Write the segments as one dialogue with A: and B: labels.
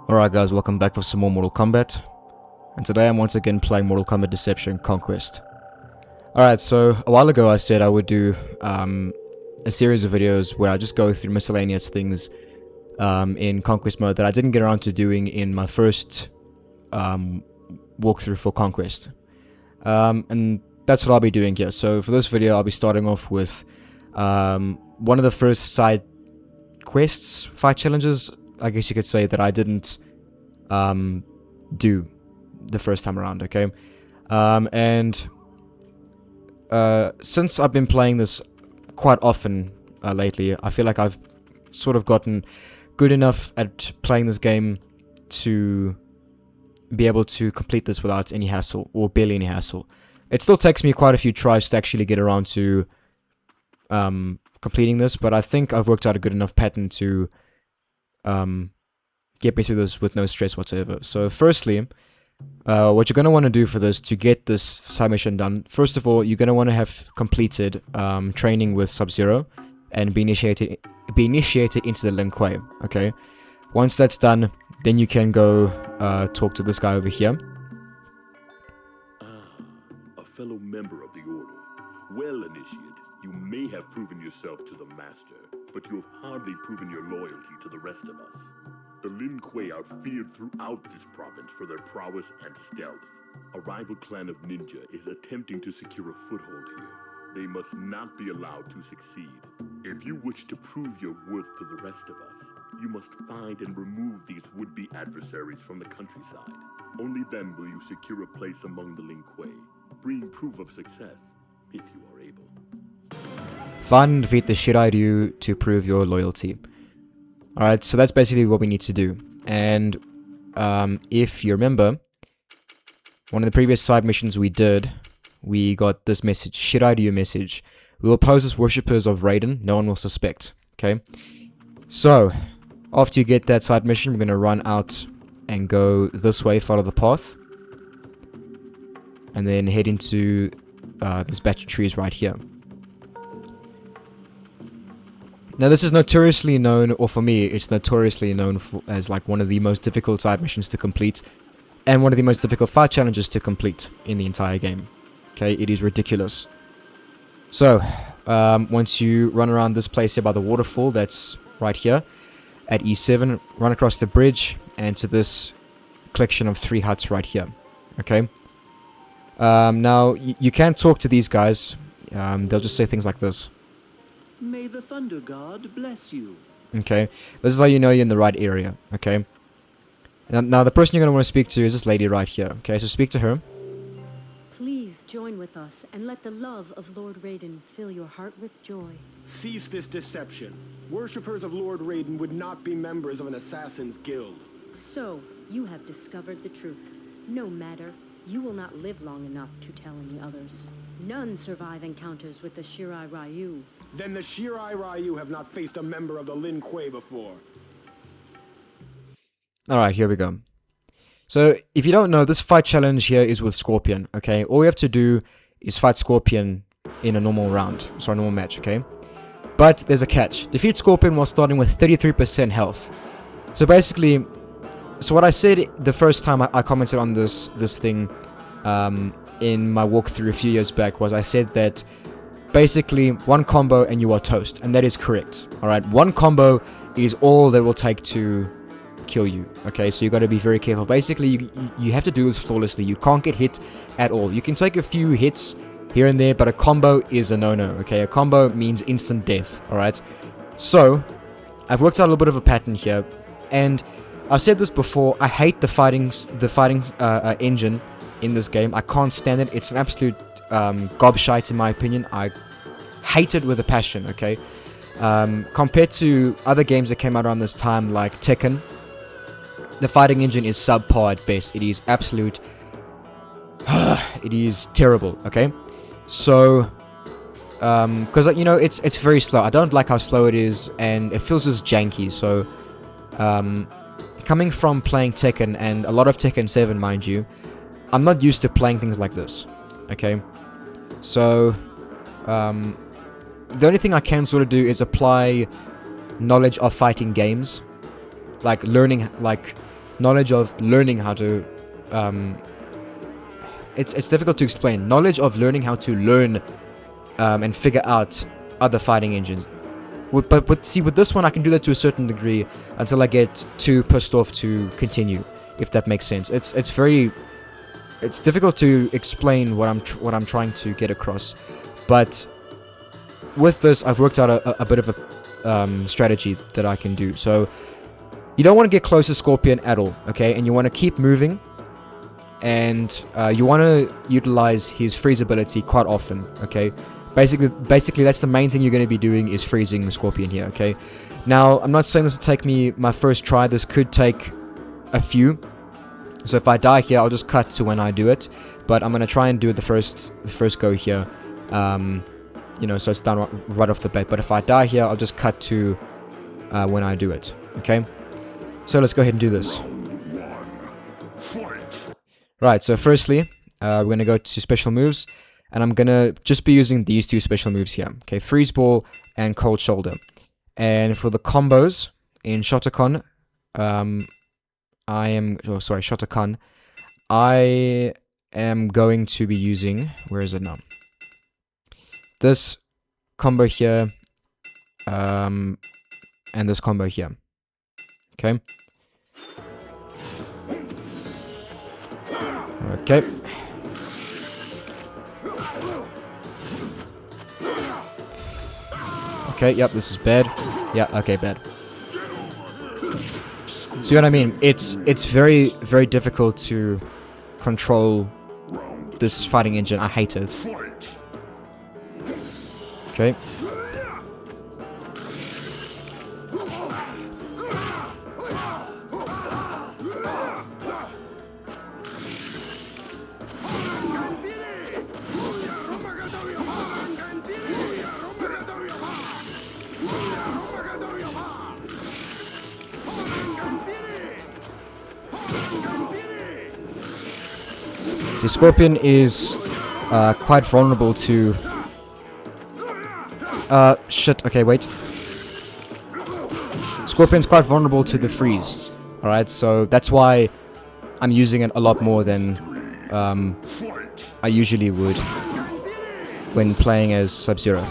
A: Alright guys, welcome back for some more Mortal Kombat. And today I'm once again playing Mortal Kombat Deception Konquest. Alright, so a while ago I said I would do a series of videos where I just go through miscellaneous things in Conquest mode that I didn't get around to doing in my first walkthrough for Conquest. And that's what I'll be doing here. So for this video I'll be starting off with one of the first side quests, fight challenges, I guess you could say, that I didn't do the first time around, okay? Since I've been playing this quite often lately, I feel like I've sort of gotten good enough at playing this game to be able to complete this without any hassle, or barely any hassle. It still takes me quite a few tries to actually get around to completing this, but I think I've worked out a good enough pattern to get me through this with no stress whatsoever. So firstly, what you're going to want to do for this, to get this side mission done, first of all, you're going to want to have completed training with Sub-Zero and be initiated into the Lin Kuei, okay? Once that's done, then you can go talk to this guy over here.
B: A fellow member of the Order. Well, Initiate, you may have proven yourself to the Master, but you have hardly proven your loyalty to the rest of us. The Lin Kuei are feared throughout this province for their prowess and stealth. A rival clan of ninja is attempting to secure a foothold here. They must not be allowed to succeed. If you wish to prove your worth to the rest of us, you must find and remove these would-be adversaries from the countryside. Only then will you secure a place among the Lin Kuei, bringing proof of success, if you are able.
A: Find and defeat the Shirai-Ryu to prove your loyalty. Alright, so that's basically what we need to do. And if you remember, one of the previous side missions we did, we got this message, Shirai-Ryu message. We will pose as worshippers of Raiden, no one will suspect. Okay? So, after you get that side mission, we're going to run out and go this way, follow the path. And then head into this batch of trees right here. Now this is notoriously known, or for me, it's notoriously known as like one of the most difficult side missions to complete, and one of the most difficult fight challenges to complete in the entire game. Okay, it is ridiculous. So, once you run around this place here by the waterfall, that's right here, at E7, run across the bridge, and to this collection of 3 huts right here. Okay? Now, you can talk to these guys, they'll just say things like this.
C: May the Thunder God bless you.
A: Okay, this is how you know you're in the right area, okay? Now the person you're going to want to speak to is this lady right here, okay? So speak to her.
D: Please join with us and let the love of Lord Raiden fill your heart with joy.
E: Cease this deception. Worshippers of Lord Raiden would not be members of an assassin's guild.
D: So, you have discovered the truth. No matter, you will not live long enough to tell any others. None survive encounters with the Shirai-Ryu.
E: Then the Shirai-Ryu have not faced a member of the Lin Kuei before.
A: Alright, here we go. So, if you don't know, this fight challenge here is with Scorpion, okay? All you have to do is fight Scorpion in a normal round. Sorry, a normal match, okay? But there's a catch. Defeat Scorpion while starting with 33% health. So basically, so what I said the first time I commented on this thing in my walkthrough a few years back was I said that basically one combo and you are toast, and that is correct. Alright, one combo is all that will take to kill you, okay? So you got to be very careful. Basically, you have to do this flawlessly. You can't get hit at all. You can take a few hits here and there, but a combo is a no-no, okay? A combo means instant death, alright? So, I've worked out a little bit of a pattern here, and I've said this before, I hate the fighting engine in this game. I can't stand it. It's an absolute gobshite in my opinion. I hate it with a passion, okay? Compared to other games that came out around this time, like Tekken, the fighting engine is subpar at best. It is absolute... it is terrible, okay? So, because, you know, it's very slow. I don't like how slow it is, and it feels just janky, so... coming from playing Tekken, and a lot of Tekken 7, mind you, I'm not used to playing things like this, okay? So, the only thing I can sort of do is apply knowledge of fighting games, like learning, like knowledge of learning how to it's difficult to explain. Knowledge of learning how to learn and figure out other fighting engines. But see, with this one, I can do that to a certain degree until I get too pissed off to continue, if that makes sense. It's difficult to explain what I'm trying to get across, but with this, I've worked out a bit of a strategy that I can do. So you don't want to get close to Scorpion at all, okay? And you want to keep moving, and you want to utilize his freeze ability quite often, okay? Basically, that's the main thing you're going to be doing, is freezing the Scorpion here, okay? Now, I'm not saying this will take me my first try. This could take a few. So if I die here, I'll just cut to when I do it. But I'm going to try and do it the first go here. You know, so it's done right off the bat. But if I die here, I'll just cut to when I do it, okay? So let's go ahead and do this. Right, so firstly, we're going to go to special moves. And I'm going to just be using these two special moves here. Okay, Freeze Ball and Cold Shoulder. And for the combos in Shotokan, Shotokan, I am going to be using, where is it now? This combo here, and this combo here. Okay. Okay. Okay, yep, this is bad. Yeah, okay, bad. See what I mean? It's very, very difficult to control this fighting engine. I hate it. Okay. See, Scorpion is quite vulnerable to... shit, okay, wait. Scorpion's quite vulnerable to the freeze. Alright, so that's why I'm using it a lot more than I usually would when playing as Sub-Zero.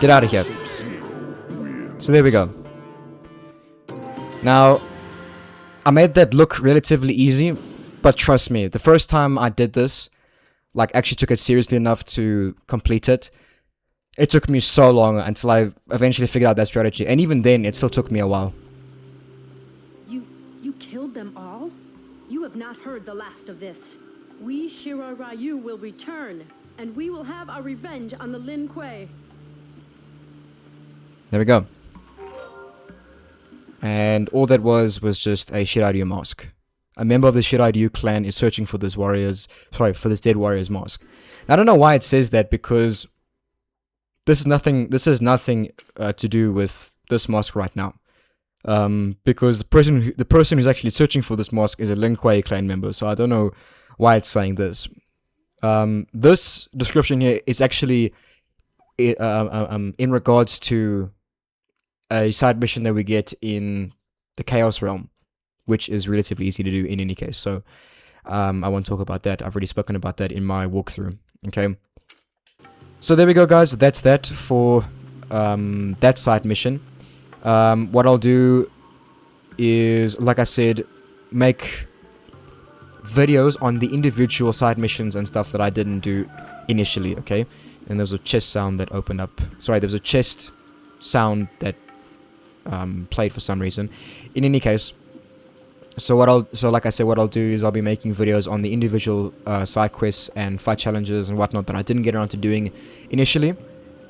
A: Get out of here. So there we go. Now, I made that look relatively easy, but trust me, the first time I did this, like actually took it seriously enough to complete it, it took me so long until I eventually figured out that strategy. And even then, it still took me a while.
D: You killed them all? You have not heard the last of this. We Shirai-Ryu will return, and we will have our revenge on the Lin Kuei.
A: There we go. And all that was just a Shirai-Ryu mask. A member of the Shirai-Ryu clan is searching for this dead warrior's mask. I don't know why it says that, because this is nothing to do with this mask right now. Because the person who's actually searching for this mask is a Lin Kuei clan member, so I don't know why it's saying this. This description here is actually in regards to a side mission that we get in the Chaos Realm, which is relatively easy to do in any case. So I won't talk about that. I've already spoken about that in my walkthrough. Okay. So there we go, guys. That's that for that side mission. What I'll do is, like I said, make videos on the individual side missions and stuff that I didn't do initially. Okay. And there was a chest sound that opened up. Sorry, there was a chest sound that played for some reason. In any case, like I said, what I'll do is I'll be making videos on the individual side quests and fight challenges and whatnot that I didn't get around to doing initially,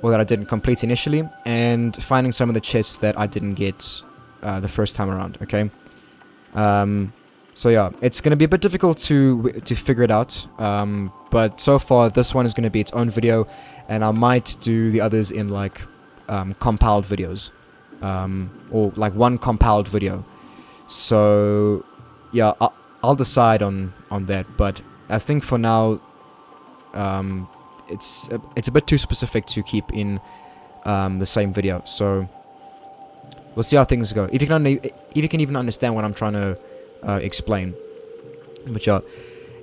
A: or that I didn't complete initially, and finding some of the chests that I didn't get the first time around. Okay. So yeah, it's gonna be a bit difficult to figure it out. But so far this one is gonna be its own video, and I might do the others in like compiled videos, or like one compiled video. So yeah, I'll decide on that. But I think for now, it's a bit too specific to keep in the same video. So we'll see how things go. If you can even understand what I'm trying to explain. But yeah,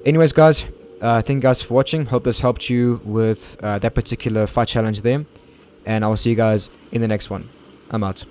A: anyways guys, thank you guys for watching. Hope this helped you with that particular fight challenge there, and I will see you guys in the next one. I'm out.